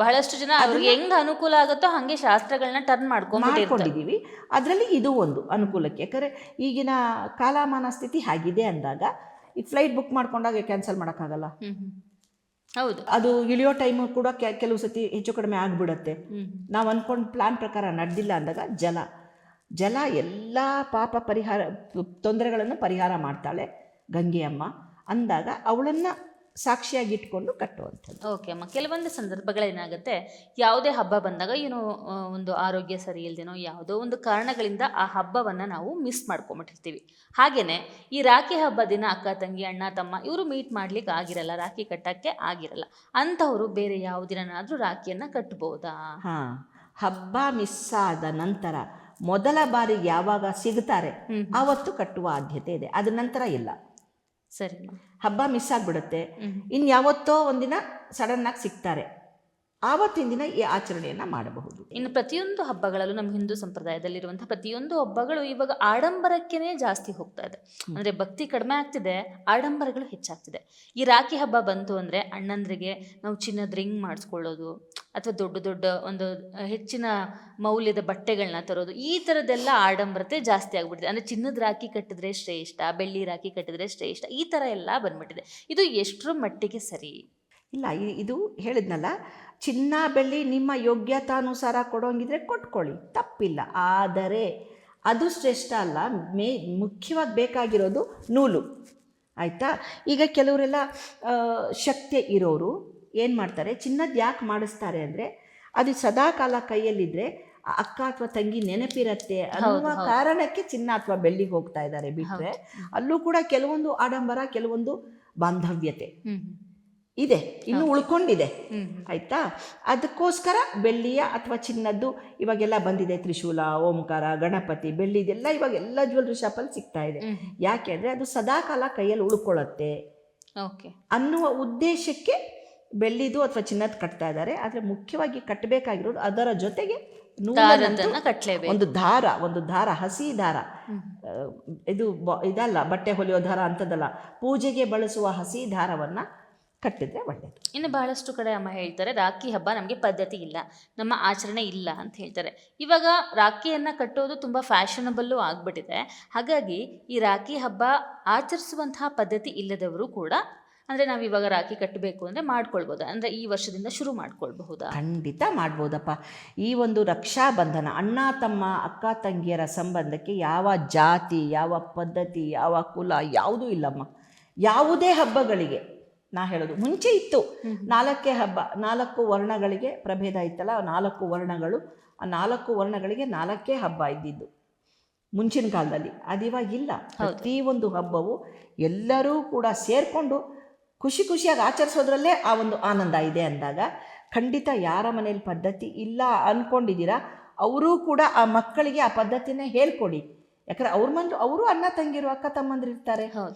ಬಹಳಷ್ಟು ಜನ ಅವ್ರಿಗೆ ಹೆಂಗ್ ಅನುಕೂಲ ಆಗುತ್ತೋ ಹಂಗೆ ಶಾಸ್ತ್ರಗಳನ್ನ ಟರ್ನ್ ಮಾಡ್ಕೊಂಡಿದ್ದೀವಿ. ಅದರಲ್ಲಿ ಇದು ಒಂದು ಅನುಕೂಲಕ್ಕೆ. ಯಾಕಂದರೆ ಈಗಿನ ಕಾಲಮಾನ ಸ್ಥಿತಿ ಹಾಗಿದೆ ಅಂದಾಗ ಈಗ ಫ್ಲೈಟ್ ಬುಕ್ ಮಾಡ್ಕೊಂಡಾಗ ಕ್ಯಾನ್ಸಲ್ ಮಾಡೋಕ್ಕಾಗಲ್ಲ. ಹೌದು, ಅದು ಇಳಿಯೋ ಟೈಮು ಕೂಡ ಕೆಲವು ಸತಿ ಹೆಚ್ಚು ಕಡಿಮೆ ಆಗಿಬಿಡತ್ತೆ. ನಾವು ಅಂದ್ಕೊಂಡು ಪ್ಲಾನ್ ಪ್ರಕಾರ ನಡೆದಿಲ್ಲ ಅಂದಾಗ ಜಲ ಎಲ್ಲ ಪಾಪ ಪರಿಹಾರ ತೊಂದರೆಗಳನ್ನು ಪರಿಹಾರ ಮಾಡ್ತಾಳೆ ಗಂಗೆ ಅಮ್ಮ ಅಂದಾಗ ಅವಳನ್ನು ಸಾಕ್ಷಿಯಾಗಿಟ್ಕೊಂಡು ಕಟ್ಟುವಂಥದ್ದು. ಓಕೆ ಅಮ್ಮ, ಕೆಲವೊಂದು ಸಂದರ್ಭಗಳೇನಾಗುತ್ತೆ, ಯಾವುದೇ ಹಬ್ಬ ಬಂದಾಗ ಏನೋ ಒಂದು ಆರೋಗ್ಯ ಸರಿ ಇಲ್ದೇನೋ ಯಾವುದೋ ಒಂದು ಕಾರಣಗಳಿಂದ ಆ ಹಬ್ಬವನ್ನು ನಾವು ಮಿಸ್ ಮಾಡ್ಕೊಂಬಿಟ್ಟಿರ್ತೀವಿ. ಹಾಗೆಯೇ ಈ ರಾಖಿ ಹಬ್ಬ ದಿನ ಅಕ್ಕ ತಂಗಿ ಅಣ್ಣ ತಮ್ಮ ಇವರು ಮೀಟ್ ಮಾಡ್ಲಿಕ್ಕೆ ಆಗಿರಲ್ಲ, ರಾಖಿ ಕಟ್ಟಕ್ಕೆ ಆಗಿರಲ್ಲ, ಅಂಥವರು ಬೇರೆ ಯಾವ ದಿನನಾದರೂ ರಾಖಿಯನ್ನು ಕಟ್ಬೋದಾ? ಹಾಂ, ಹಬ್ಬ ಮಿಸ್ ಆದ ನಂತರ ಮೊದಲ ಬಾರಿಗೆ ಯಾವಾಗ ಸಿಗ್ತಾರೆ ಆವತ್ತು ಕಟ್ಟುವ ಆದ್ಯತೆ ಇದೆ. ಅದ ನಂತರ ಇಲ್ಲ. ಸರಿ, ಹಬ್ಬ ಮಿಸ್ ಆಗಿಬಿಡುತ್ತೆ, ಇನ್ನು ಯಾವತ್ತೋ ಒಂದಿನ ಸಡನ್ನಾಗಿ ಸಿಗ್ತಾರೆ, ಆವತ್ತಿನ ದಿನ ಈ ಆಚರಣೆಯನ್ನು ಮಾಡಬಹುದು. ಇನ್ನು ಪ್ರತಿಯೊಂದು ಹಬ್ಬಗಳಲ್ಲೂ ನಮ್ಮ ಹಿಂದೂ ಸಂಪ್ರದಾಯದಲ್ಲಿರುವಂಥ ಪ್ರತಿಯೊಂದು ಹಬ್ಬಗಳು ಇವಾಗ ಆಡಂಬರಕ್ಕೇ ಜಾಸ್ತಿ ಹೋಗ್ತಾ ಇದೆ. ಅಂದರೆ ಭಕ್ತಿ ಕಡಿಮೆ ಆಗ್ತಿದೆ, ಆಡಂಬರಗಳು ಹೆಚ್ಚಾಗ್ತಿದೆ. ಈ ರಾಖಿ ಹಬ್ಬ ಬಂತು ಅಂದರೆ ಅಣ್ಣಂದ್ರಿಗೆ ನಾವು ಚಿನ್ನದ ರಿಂಗ್ ಮಾಡಿಸ್ಕೊಳ್ಳೋದು ಅಥವಾ ದೊಡ್ಡ ದೊಡ್ಡ ಒಂದು ಹೆಚ್ಚಿನ ಮೌಲ್ಯದ ಬಟ್ಟೆಗಳನ್ನ ತರೋದು, ಈ ಥರದ್ದೆಲ್ಲ ಆಡಂಬರತೆ ಜಾಸ್ತಿ ಆಗಿಬಿಟ್ಟಿದೆ. ಅಂದರೆ ಚಿನ್ನದ ರಾಖಿ ಕಟ್ಟಿದ್ರೆ ಶ್ರೇಷ್ಠ, ಬೆಳ್ಳಿ ರಾಖಿ ಕಟ್ಟಿದ್ರೆ ಶ್ರೇಷ್ಠ, ಈ ಥರ ಎಲ್ಲ ಬಂದ್ಬಿಟ್ಟಿದೆ. ಇದು ಎಷ್ಟರ ಮಟ್ಟಿಗೆ ಸರಿ? ಇಲ್ಲ, ಇದು ಹೇಳಿದ್ನಲ್ಲ, ಚಿನ್ನ ಬೆಳ್ಳಿ ನಿಮ್ಮ ಯೋಗ್ಯತಾನುಸಾರ ಕೊಡೋಂಗಿದ್ರೆ ಕೊಟ್ಕೊಳ್ಳಿ, ತಪ್ಪಿಲ್ಲ. ಆದರೆ ಅದು ಶ್ರೇಷ್ಠ ಅಲ್ಲ. ಮುಖ್ಯವಾಗಿ ಬೇಕಾಗಿರೋದು ನೂಲು. ಆಯಿತಾ? ಈಗ ಕೆಲವರೆಲ್ಲ ಶಕ್ತಿ ಇರೋರು ಏನು ಮಾಡ್ತಾರೆ, ಚಿನ್ನದ ಯಾಕೆ ಮಾಡಿಸ್ತಾರೆ ಅಂದರೆ ಅದು ಸದಾಕಾಲ ಕೈಯಲ್ಲಿದ್ದರೆ ಅಕ್ಕ ಅಥವಾ ತಂಗಿ ನೆನಪಿರತ್ತೆ ಅನ್ನುವ ಕಾರಣಕ್ಕೆ ಚಿನ್ನ ಅಥವಾ ಬೆಳ್ಳಿಗೆ ಹೋಗ್ತಾ ಇದ್ದಾರೆ. ಬಿಟ್ಟರೆ ಅಲ್ಲೂ ಕೂಡ ಕೆಲವೊಂದು ಆಡಂಬರ, ಕೆಲವೊಂದು ಬಾಂಧವ್ಯತೆ ಇದೆ, ಇನ್ನೂ ಉಳ್ಕೊಂಡಿದೆ. ಆಯಿತಾ? ಅದಕ್ಕೋಸ್ಕರ ಬೆಳ್ಳಿಯ ಅಥವಾ ಚಿನ್ನದ್ದು ಇವಾಗೆಲ್ಲ ಬಂದಿದೆ. ತ್ರಿಶೂಲ, ಓಂಕಾರ, ಗಣಪತಿ, ಬೆಳ್ಳಿದೆಲ್ಲ ಇವಾಗ ಎಲ್ಲ ಜ್ಯುವೆಲ್ರಿ ಶಾಪಲ್ಲಿ ಸಿಗ್ತಾ ಇದೆ. ಯಾಕೆ ಅಂದರೆ ಅದು ಸದಾಕಾಲ ಕೈಯಲ್ಲಿ ಉಳ್ಕೊಳ್ಳುತ್ತೆ ಅನ್ನುವ ಉದ್ದೇಶಕ್ಕೆ ಬೆಳ್ಳಿದು ಅಥವಾ ಚಿನ್ನದ ಕಟ್ತಾ ಇದ್ದಾರೆ. ಆದರೆ ಮುಖ್ಯವಾಗಿ ಕಟ್ಟಬೇಕಾಗಿರೋದು ಅದರ ಜೊತೆಗೆ ಒಂದು ದಾರ, ಹಸಿ ದಾರ. ಇದು ಇದಲ್ಲ, ಬಟ್ಟೆ ಹೊಲಿಯೋ ದಾರ ಅಂಥದ್ದಲ್ಲ, ಪೂಜೆಗೆ ಬಳಸುವ ಹಸಿ ದಾರವನ್ನು ಕಟ್ಟಿದ್ರೆ ಒಳ್ಳೆಯದು. ಇನ್ನು ಬಹಳಷ್ಟು ಕಡೆ ಅಮ್ಮ ಹೇಳ್ತಾರೆ, ರಾಖಿ ಹಬ್ಬ ನಮಗೆ ಪದ್ಧತಿ ಇಲ್ಲ, ನಮ್ಮ ಆಚರಣೆ ಇಲ್ಲ ಅಂತ ಹೇಳ್ತಾರೆ. ಇವಾಗ ರಾಖಿಯನ್ನು ಕಟ್ಟೋದು ತುಂಬ ಫ್ಯಾಷನಬಲ್ಲು ಆಗಿಬಿಟ್ಟಿದೆ. ಹಾಗಾಗಿ ಈ ರಾಖಿ ಹಬ್ಬ ಆಚರಿಸುವಂತಹ ಪದ್ಧತಿ ಇಲ್ಲದವರು ಕೂಡ, ಅಂದರೆ ನಾವು ಇವಾಗ ರಾಖಿ ಕಟ್ಟಬೇಕು ಅಂದರೆ ಮಾಡ್ಕೊಳ್ಬೋದಾ? ಅಂದರೆ ಈ ವರ್ಷದಿಂದ ಶುರು ಮಾಡ್ಕೊಳ್ಬಹುದಾ? ಖಂಡಿತ ಮಾಡ್ಬೋದಪ್ಪ. ಈ ಒಂದು ರಕ್ಷಾಬಂಧನ, ಅಣ್ಣ ತಮ್ಮ ಅಕ್ಕ ತಂಗಿಯರ ಸಂಬಂಧಕ್ಕೆ ಯಾವ ಜಾತಿ, ಯಾವ ಪದ್ಧತಿ, ಯಾವ ಕುಲ ಯಾವುದೂ ಇಲ್ಲಮ್ಮ. ಯಾವುದೇ ಹಬ್ಬಗಳಿಗೆ ನಾ ಹೇಳೋದು, ಮುಂಚೆ ಇತ್ತು 4 ಹಬ್ಬ, 4 ವರ್ಣಗಳಿಗೆ ಪ್ರಭೇದ ಇತ್ತಲ್ಲ, 4 ವರ್ಣಗಳು, ಆ 4 ವರ್ಣಗಳಿಗೆ 4 ಹಬ್ಬ ಇದ್ದಿದ್ದು ಮುಂಚಿನ ಕಾಲದಲ್ಲಿ. ಅದಿವಾಗಿಲ್ಲ. ಪ್ರತಿಯೊಂದು ಹಬ್ಬವು ಎಲ್ಲರೂ ಕೂಡ ಸೇರಿಕೊಂಡು ಖುಷಿಯಾಗಿ ಆಚರಿಸೋದ್ರಲ್ಲೇ ಆ ಒಂದು ಆನಂದ ಇದೆ ಅಂದಾಗ ಖಂಡಿತ ಯಾರ ಮನೇಲಿ ಪದ್ಧತಿ ಇಲ್ಲ ಅಂದ್ಕೊಂಡಿದ್ದೀರಾ ಅವರೂ ಕೂಡ ಆ ಮಕ್ಕಳಿಗೆ ಆ ಪದ್ಧತಿನೇ ಹೇಳ್ಕೊಡಿ. ಯಾಕಂದರೆ ಅವರು ಅಣ್ಣ ತಂಗಿರು, ಅಕ್ಕ ತಮ್ಮಂದಿರು ಇರ್ತಾರೆ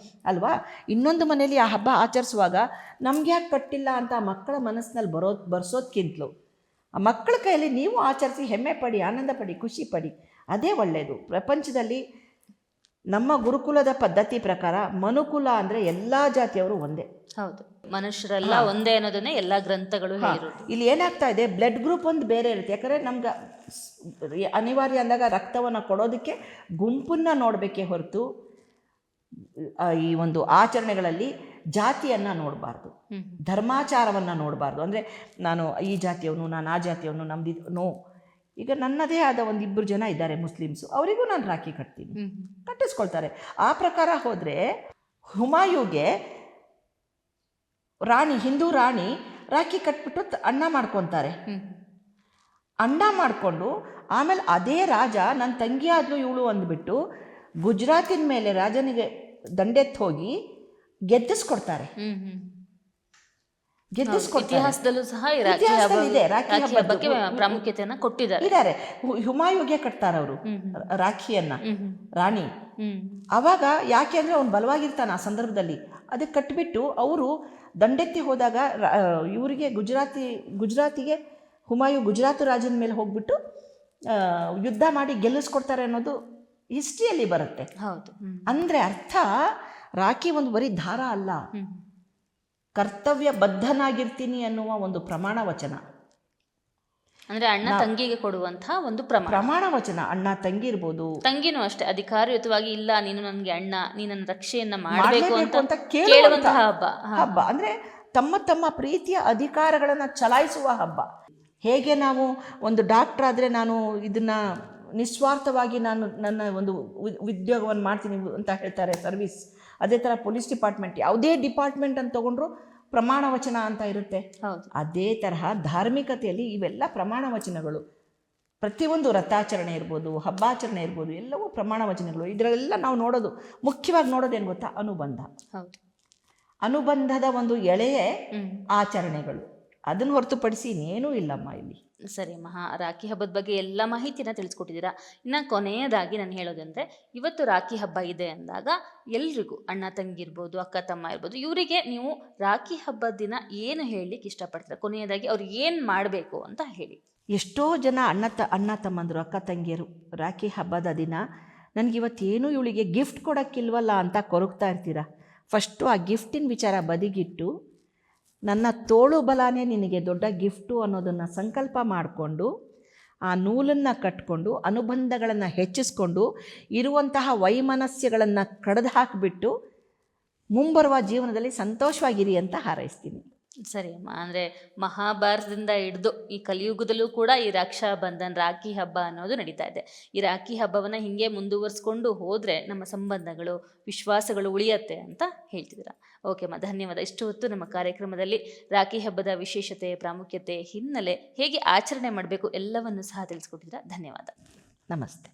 ಅಲ್ವಾ. ಇನ್ನೊಂದು ಮನೇಲಿ ಆ ಹಬ್ಬ ಆಚರಿಸುವಾಗ ನಮ್ಗೆ ಯಾಕೆ ಕಟ್ಟಿಲ್ಲ ಅಂತ ಆ ಮಕ್ಕಳ ಮನಸ್ಸಿನಲ್ಲಿ ಬರ್ಸೋದ್ಕಿಂತಲೂ ಆ ಮಕ್ಕಳ ಕೈಯಲ್ಲಿ ನೀವು ಆಚರಿಸಿ ಹೆಮ್ಮೆ ಪಡಿ, ಆನಂದ ಪಡಿ, ಖುಷಿ ಪಡಿ, ಅದೇ ಒಳ್ಳೆಯದು. ಪ್ರಪಂಚದಲ್ಲಿ ನಮ್ಮ ಗುರುಕುಲದ ಪದ್ಧತಿ ಪ್ರಕಾರ ಮನುಕುಲ ಅಂದರೆ ಎಲ್ಲ ಜಾತಿಯವರು ಒಂದೇ. ಹೌದು, ಮನುಷ್ಯರೆಲ್ಲ ಒಂದೇ ಅನ್ನೋದನ್ನೇ ಎಲ್ಲ ಗ್ರಂಥಗಳು ಹೇಳಿರೋದು. ಇಲ್ಲಿ ಏನಾಗ್ತಾ ಇದೆ, ಬ್ಲಡ್ ಗ್ರೂಪ್ ಒಂದು ಬೇರೆ ಇರುತ್ತೆ. ಯಾಕಂದರೆ ನಮ್ಗೆ ಅನಿವಾರ್ಯ ಅಂದಾಗ ರಕ್ತವನ್ನು ಕೊಡೋದಕ್ಕೆ ಗುಂಪನ್ನು ನೋಡಬೇಕೇ ಹೊರತು ಈ ಒಂದು ಆಚರಣೆಗಳಲ್ಲಿ ಜಾತಿಯನ್ನು ನೋಡಬಾರ್ದು, ಧರ್ಮಾಚಾರವನ್ನು ನೋಡಬಾರ್ದು. ಅಂದರೆ ನಾನು ಈ ಜಾತಿಯವನು, ನಾನು ಆ ಜಾತಿಯವನು, ನೋ. ಈಗ ನನ್ನದೇ ಆದ 1-2 ಜನ ಇದ್ದಾರೆ ಮುಸ್ಲಿಮ್ಸು, ಅವರಿಗೂ ನಾನು ರಾಖಿ ಕಟ್ತೀನಿ, ಕಟ್ಟಿಸ್ಕೊಳ್ತಾರೆ. ಆ ಪ್ರಕಾರ ಹೋದರೆ ಹುಮಾಯೂಗೆ ಹಿಂದೂ ರಾಣಿ ರಾಖಿ ಕಟ್ಬಿಟ್ಟು ಅಣ್ಣ ಮಾಡ್ಕೊತಾರೆ. ಅಣ್ಣ ಮಾಡಿಕೊಂಡು ಆಮೇಲೆ ಅದೇ ರಾಜ ನನ್ನ ತಂಗಿ ಆದ್ಲು ಇವಳು ಅಂದ್ಬಿಟ್ಟು ಗುಜರಾತಿನ ಮೇಲೆ ರಾಜನಿಗೆ ದಂಡೆತ್ತು ಹೋಗಿ ಗೆದ್ದಿಸ್ಕೊಡ್ತಾರೆ. ಇತಿಹಾಸದಲ್ಲೂ ಸಹ ಪ್ರಾಮುಖ್ಯತೆಯನ್ನು ಕೊಟ್ಟಿದ್ದಾರೆ. ಹುಮಾಯೂಗೆ ಕಟ್ತಾರೆ ಅವರು ರಾಖಿಯನ್ನ, ರಾಣಿ. ಅವಾಗ ಯಾಕೆ ಅಂದರೆ ಅವ್ನು ಬಲವಾಗಿರ್ತಾನೆ ಆ ಸಂದರ್ಭದಲ್ಲಿ. ಅದಕ್ಕೆ ಕಟ್ಬಿಟ್ಟು ಅವರು ದಂಡೆತ್ತಿ ಹೋದಾಗ ಇವರಿಗೆ ಗುಜರಾತಿಗೆ ಹುಮಾಯು ಗುಜರಾತ್ ರಾಜನ ಮೇಲೆ ಹೋಗ್ಬಿಟ್ಟು ಯುದ್ಧ ಮಾಡಿ ಗೆಲ್ಲಿಸ್ಕೊಡ್ತಾರೆ ಅನ್ನೋದು ಹಿಸ್ಟ್ರಿಯಲ್ಲಿ ಬರುತ್ತೆ. ಅಂದರೆ ಅರ್ಥ ರಾಖಿ ಒಂದು ಬರೀ ದಾರ ಅಲ್ಲ, ಕರ್ತವ್ಯ ಬದ್ಧನಾಗಿರ್ತೀನಿ ಅನ್ನುವ ಒಂದು ಪ್ರಮಾಣ ವಚನ. ಅಂದ್ರೆ ಅಣ್ಣ ತಂಗಿಗೆ ಕೊಡುವಂತಹ ಒಂದು ಪ್ರಮಾಣ ವಚನ. ಅಣ್ಣ ತಂಗಿ ಇರ್ಬೋದು, ತಂಗಿನೂ ಅಷ್ಟೇ ಅಧಿಕಾರಯುತವಾಗಿ ಇಲ್ಲ ನೀನು ನನಗೆ ಅಣ್ಣ, ನೀನು ನನ್ನ ರಕ್ಷೆಯನ್ನ ಮಾಡಬೇಕು ಅಂತ ಕೇಳುವಂತಹ ಕೇಳುವಂತಹ ಹಬ್ಬ. ಹಬ್ಬ ಅಂದ್ರೆ ತಮ್ಮ ತಮ್ಮ ಪ್ರೀತಿಯ ಅಧಿಕಾರಗಳನ್ನು ಚಲಾಯಿಸುವ ಹಬ್ಬ. ಹೇಗೆ ನಾವು ಒಂದು ಡಾಕ್ಟರ್ ಆದರೆ ನಾನು ಇದನ್ನ ನಿಸ್ವಾರ್ಥವಾಗಿ ನಾನು ನನ್ನ ಒಂದು ಉದ್ಯೋಗವನ್ನು ಮಾಡ್ತೀನಿ ಅಂತ ಹೇಳ್ತಾರೆ, ಸರ್ವಿಸ್. ಅದೇ ಥರ ಪೊಲೀಸ್ ಡಿಪಾರ್ಟ್ಮೆಂಟ್, ಯಾವುದೇ ಡಿಪಾರ್ಟ್ಮೆಂಟ್ ಅಂತ ತಗೊಂಡ್ರು ಪ್ರಮಾಣ ವಚನ ಅಂತ ಇರುತ್ತೆ. ಅದೇ ತರಹ ಧಾರ್ಮಿಕತೆಯಲ್ಲಿ ಇವೆಲ್ಲ ಪ್ರಮಾಣ ವಚನಗಳು. ಪ್ರತಿಯೊಂದು ರಥಾಚರಣೆ ಇರ್ಬೋದು, ಹಬ್ಬಾಚರಣೆ ಇರ್ಬೋದು, ಎಲ್ಲವೂ ಪ್ರಮಾಣ ವಚನಗಳು. ಇದರೆಲ್ಲ ನಾವು ನೋಡೋದು, ಮುಖ್ಯವಾಗಿ ನೋಡೋದೇನು ಗೊತ್ತಾ, ಅನುಬಂಧ. ಅನುಬಂಧದ ಒಂದು ಎಳೆಯ ಆಚರಣೆಗಳು. ಅದನ್ನು ಹೊರತುಪಡಿಸಿ ಇನ್ನೇನೂ ಇಲ್ಲಮ್ಮ ಇಲ್ಲಿ. ಸರಿ ಅಮ್ಮ, ರಾಖಿ ಹಬ್ಬದ ಬಗ್ಗೆ ಎಲ್ಲ ಮಾಹಿತಿನ ತಿಳಿಸ್ಕೊಟ್ಟಿದ್ದೀರಾ. ಇನ್ನು ಕೊನೆಯದಾಗಿ ನಾನು ಹೇಳೋದಂದರೆ, ಇವತ್ತು ರಾಖಿ ಹಬ್ಬ ಇದೆ ಅಂದಾಗ ಎಲ್ರಿಗೂ ಅಣ್ಣ ತಂಗಿ ಇರ್ಬೋದು, ಅಕ್ಕ ತಮ್ಮ ಇರ್ಬೋದು, ಇವರಿಗೆ ನೀವು ರಾಖಿ ಹಬ್ಬದ ದಿನ ಏನು ಹೇಳಲಿಕ್ಕೆ ಇಷ್ಟಪಡ್ತೀರಾ? ಕೊನೆಯದಾಗಿ ಅವ್ರು ಏನು ಮಾಡಬೇಕು ಅಂತ ಹೇಳಿ. ಎಷ್ಟೋ ಜನ ಅಣ್ಣ ತಮ್ಮಂದರು, ಅಕ್ಕ ತಂಗಿಯರು ರಾಖಿ ಹಬ್ಬದ ದಿನ ನನಗಿವತ್ತೇನು ಇವಳಿಗೆ ಗಿಫ್ಟ್ ಕೊಡೋಕ್ಕಿಲ್ವಲ್ಲ ಅಂತ ಕೊರಗ್ತಾ ಇರ್ತೀರ. ಫಸ್ಟು ಆ ಗಿಫ್ಟಿನ ವಿಚಾರ ಬದಿಗಿಟ್ಟು, ನನ್ನ ತೋಳು ಬಲಾನೇ ನಿನಗೆ ದೊಡ್ಡ ಗಿಫ್ಟು ಅನ್ನೋದನ್ನು ಸಂಕಲ್ಪ ಮಾಡಿಕೊಂಡು ಆ ನೂಲನ್ನು ಕಟ್ಕೊಂಡು ಅನುಬಂಧಗಳನ್ನು ಹೆಚ್ಚಿಸ್ಕೊಂಡು ಇರುವಂತಹ ವೈಮನಸ್ಯಗಳನ್ನು ಕಡ್ದು ಹಾಕಿಬಿಟ್ಟು ಮುಂಬರುವ ಜೀವನದಲ್ಲಿ ಸಂತೋಷವಾಗಿರಿ ಅಂತ ಹಾರೈಸ್ತೀನಿ. ಸರಿ ಅಮ್ಮ, ಅಂದರೆ ಮಹಾಭಾರತದಿಂದ ಹಿಡಿದು ಈ ಕಲಿಯುಗದಲ್ಲೂ ಕೂಡ ಈ ರಕ್ಷಾ ಬಂಧನ್, ರಾಖಿ ಹಬ್ಬ ಅನ್ನೋದು ನಡೀತಾ ಇದೆ. ಈ ರಾಖಿ ಹಬ್ಬವನ್ನು ಹೀಗೆ ಮುಂದುವರಿಸ್ಕೊಂಡು ಹೋದರೆ ನಮ್ಮ ಸಂಬಂಧಗಳು, ವಿಶ್ವಾಸಗಳು ಉಳಿಯತ್ತೆ ಅಂತ ಹೇಳ್ತಿದ್ದೀರಾ. ಓಕೆ ಅಮ್ಮ, ಧನ್ಯವಾದ. ಇಷ್ಟು ಹೊತ್ತು ನಮ್ಮ ಕಾರ್ಯಕ್ರಮದಲ್ಲಿ ರಾಖಿ ಹಬ್ಬದ ವಿಶೇಷತೆ, ಪ್ರಾಮುಖ್ಯತೆ, ಹಿನ್ನೆಲೆ, ಹೇಗೆ ಆಚರಣೆ ಮಾಡಬೇಕು ಎಲ್ಲವನ್ನು ಸಹ ತಿಳಿಸ್ಕೊಟ್ಟಿದ್ದೀರಾ. ಧನ್ಯವಾದ. ನಮಸ್ತೆ.